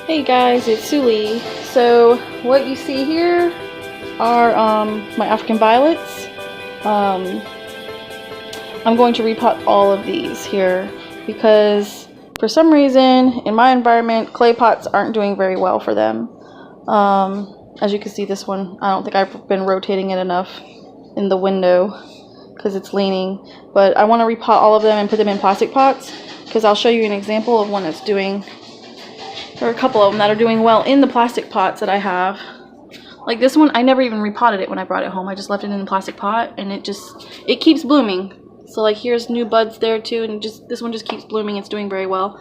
Hey guys, it's SueLee. So what you see here are my African violets. I'm going to repot all of these here because for some reason in my environment clay pots aren't doing very well for them. As you can see, this one, I don't think I've been rotating it enough in the window because it's leaning, but I want to repot all of them and put them in plastic pots because I'll show you an example of one that's doing. There are a couple of them that are doing well in the plastic pots that I have. Like this one, I never even repotted it when I brought it home. I just left it in the plastic pot and it keeps blooming. So like here's new buds there too, and this one just keeps blooming. It's doing very well.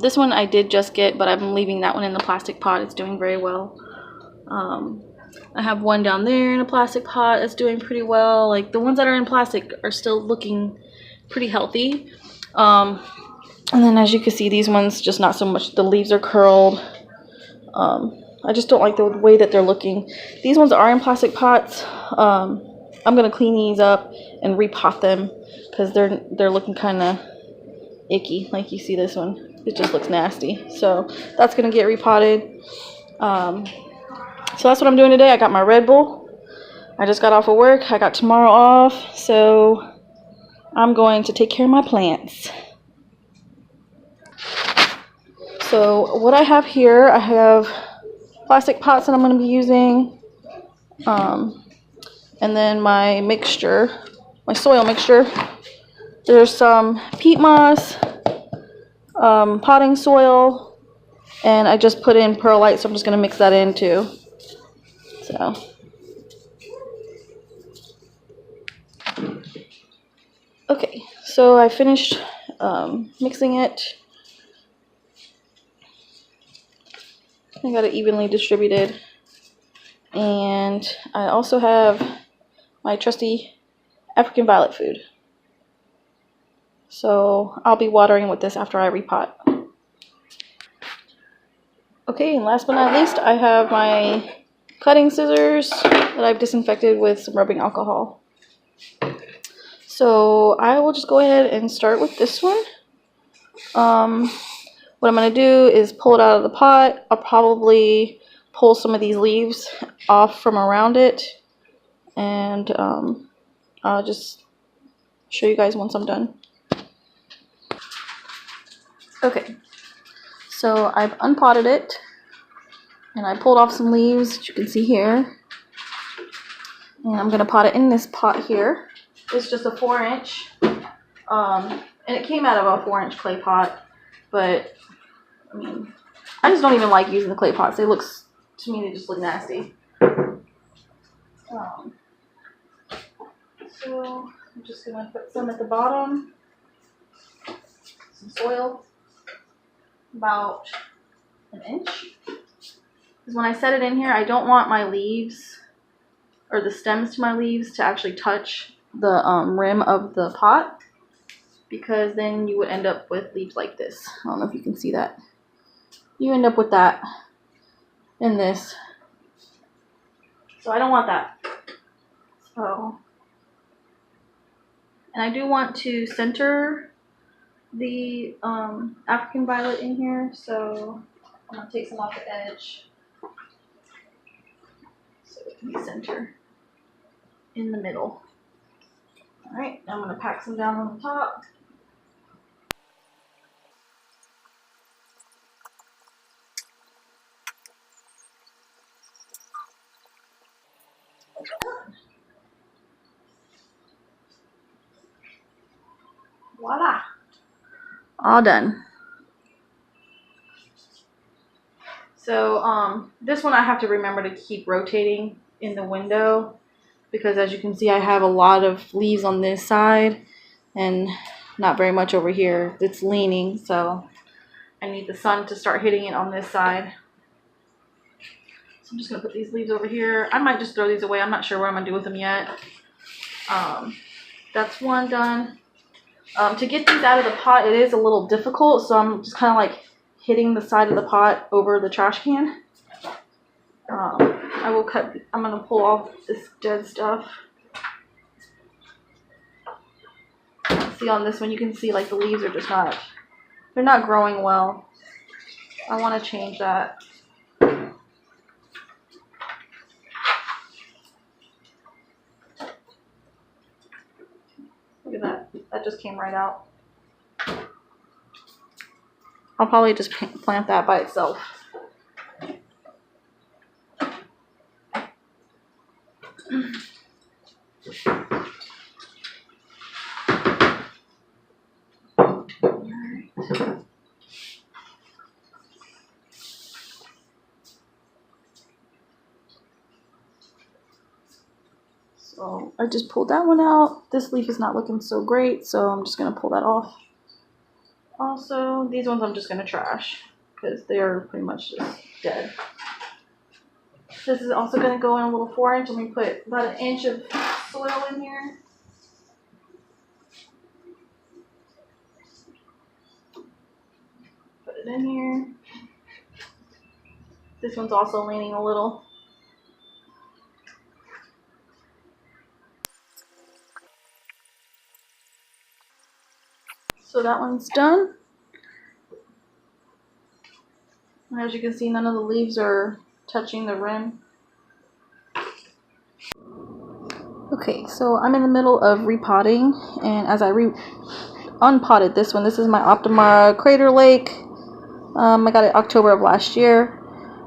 This one I did just get, but I'm leaving that one in the plastic pot. It's doing very well. I have one down there in a plastic pot that's doing pretty well. Like the ones that are in plastic are still looking pretty healthy. And then as you can see, these ones just not so much. The leaves are curled. I just don't like the way that they're looking. These ones are in plastic pots. I'm gonna clean these up and repot them because they're looking kind of icky. Like you see this one, it just looks nasty. So that's gonna get repotted. So that's what I'm doing today. I got my Red Bull. I just got off of work. I got tomorrow off, so I'm going to take care of my plants. So what I have here, I have plastic pots that I'm going to be using, and then my mixture, my soil mixture. There's some peat moss, potting soil, and I just put in perlite, so I'm just going to mix that in too. So okay, so I finished mixing it. I got it evenly distributed, and I also have my trusty African violet food. So I'll be watering with this after I repot. Okay, and last but not least, I have my cutting scissors that I've disinfected with some rubbing alcohol. So I will just go ahead and start with this one. What I'm going to do is pull it out of the pot. I'll probably pull some of these leaves off from around it, and I'll just show you guys once I'm done. Okay, so I've unpotted it, and I pulled off some leaves that you can see here, and I'm going to pot it in this pot here. It's just a 4-inch, and it came out of a 4-inch clay pot, but I mean, I just don't even like using the clay pots. To me, they just look nasty. So I'm just gonna put some at the bottom, some soil, about 1 inch. Because when I set it in here, I don't want my leaves, or the stems to my leaves, to actually touch the rim of the pot, because then you would end up with leaves like this. I don't know if you can see that. You end up with that in this. So I don't want that. So, and I do want to center the African violet in here, so I'm going to take some off the edge so it can be center in the middle. Alright, now I'm going to pack some down on the top. Voila! All done. So this one I have to remember to keep rotating in the window, because as you can see I have a lot of leaves on this side and not very much over here. It's leaning, so I need the sun to start hitting it on this side. So I'm just going to put these leaves over here. I might just throw these away. I'm not sure what I'm going to do with them yet. That's one done. To get these out of the pot, it is a little difficult, so I'm just kind of like hitting the side of the pot over the trash can. I'm going to pull off this dead stuff. See, on this one you can see like the leaves are just they're not growing well. I want to change that. Look at that. That just came right out. I'll probably just plant that by itself. So I just pulled that one out. This leaf is not looking so great, so I'm just going to pull that off. Also, these ones I'm just going to trash because they're pretty much just dead. This is also going to go in a little 4-inch. I'm going to put about 1 inch of soil in here. Put it in here. This one's also leaning a little. So that one's done. As you can see, none of the leaves are touching the rim. Okay, so I'm in the middle of repotting, and as I unpotted this one, this is my Optima Crater Lake. I got it October of last year.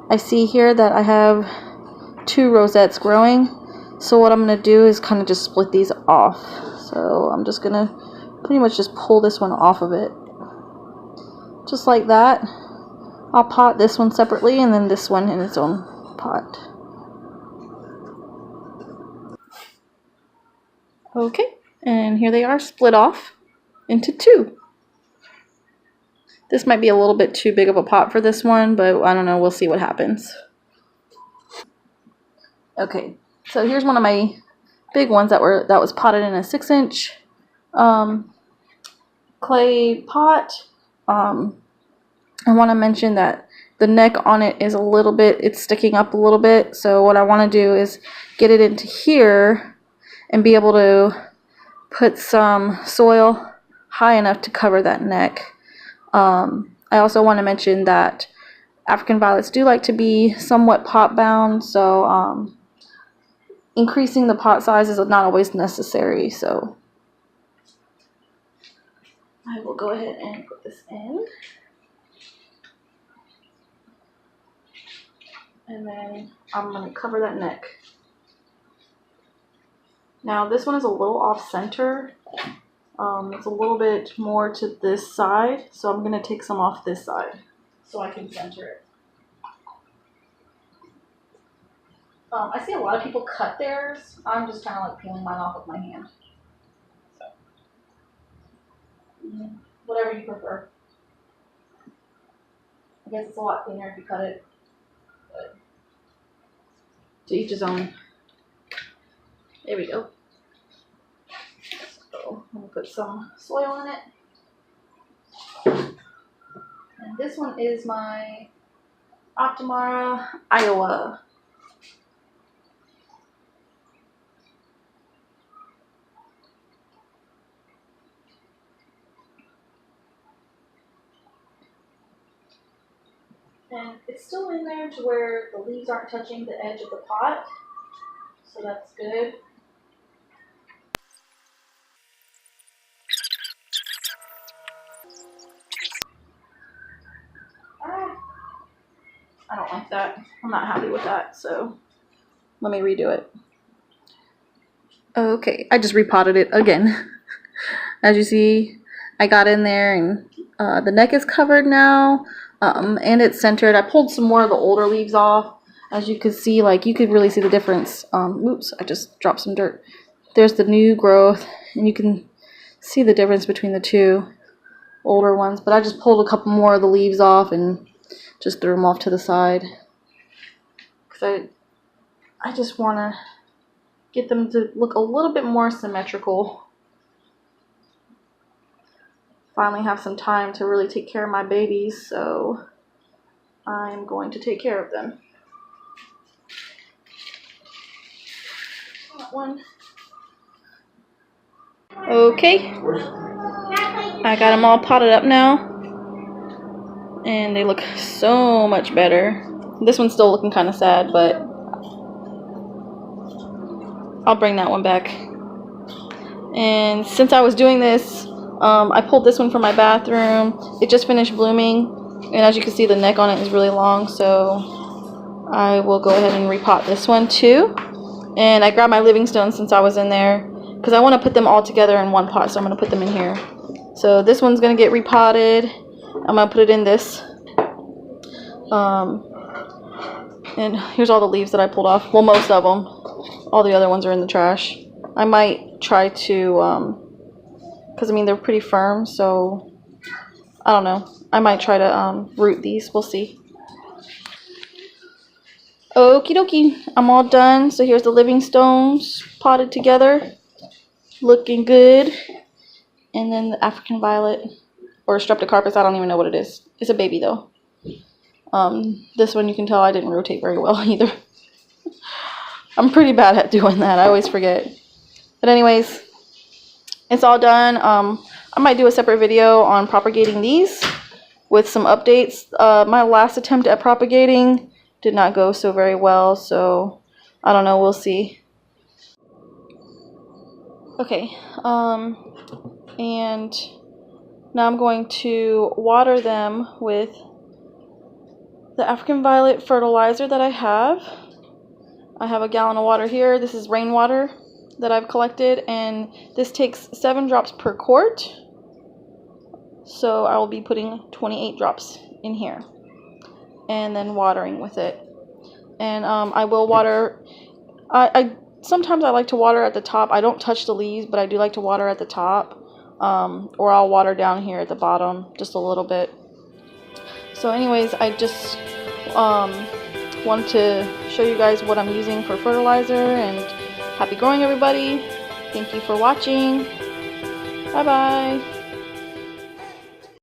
I see here that I have 2 rosettes growing, so what I'm going to do is kind of just split these off. So I'm just going to pretty much just pull this one off of it. Just like that. I'll pot this one separately and then this one in its own pot. Okay, and here they are split off into 2. This might be a little bit too big of a pot for this one, but I don't know, we'll see what happens. Okay, so here's one of my big ones that was potted in a 6-inch clay pot. I want to mention that the neck on it is a little bit, it's sticking up a little bit, so what I want to do is get it into here and be able to put some soil high enough to cover that neck. I also want to mention that African violets do like to be somewhat pot bound, so increasing the pot size is not always necessary. So I will go ahead and put this in. And then I'm going to cover that neck. Now this one is a little off center. It's a little bit more to this side, so I'm going to take some off this side so I can center it. I see a lot of people cut theirs. I'm just kind of like peeling mine off with my hand. So, whatever you prefer. I guess it's a lot cleaner if you cut it. But to each his own. There we go. So I'm going to put some soil in it. And this one is my Optima Iowa. And it's still in there to where the leaves aren't touching the edge of the pot. So that's good. I don't like that. I'm not happy with that, so let me redo it. Okay, I just repotted it again. As you see, I got in there and the neck is covered now, and it's centered. I pulled some more of the older leaves off. As you can see, like you could really see the difference. Oops, I just dropped some dirt. There's the new growth, and you can see the difference between the 2 older ones. But I just pulled a couple more of the leaves off and just threw them off to the side. Because I just want to get them to look a little bit more symmetrical. Finally have some time to really take care of my babies, so I'm going to take care of them. That one. Okay, I got them all potted up now. and they look so much better. This one's still looking kind of sad, but I'll bring that one back. And since I was doing this, I pulled this one from my bathroom. It just finished blooming, and as you can see, the neck on it is really long, so I will go ahead and repot this one too. And I grabbed my living stones since I was in there, because I want to put them all together in one pot, so I'm going to put them in here. So this one's going to get repotted. I'm going to put it in this. And here's all the leaves that I pulled off. Well, most of them. All the other ones are in the trash. I might try to, because I mean they're pretty firm, so I don't know. I might try to root these. We'll see. Okie dokie. I'm all done. So here's the living stones potted together. Looking good. And then the African violet, or streptocarpus, I don't even know what it is. It's a baby though. This one you can tell I didn't rotate very well either. I'm pretty bad at doing that. I always forget. But anyways, it's all done. I might do a separate video on propagating these with some updates. My last attempt at propagating did not go so very well, so I don't know. We'll see. Okay. And now I'm going to water them with the African violet fertilizer that I have. I have a gallon of water here. This is rainwater that I've collected, and this takes 7 drops per quart. So I will be putting 28 drops in here and then watering with it. And I will water. Sometimes I like to water at the top. I don't touch the leaves, but I do like to water at the top. Or I'll water down here at the bottom just a little bit. So anyways, I just wanted to show you guys what I'm using for fertilizer, and happy growing everybody. Thank you for watching. Bye bye.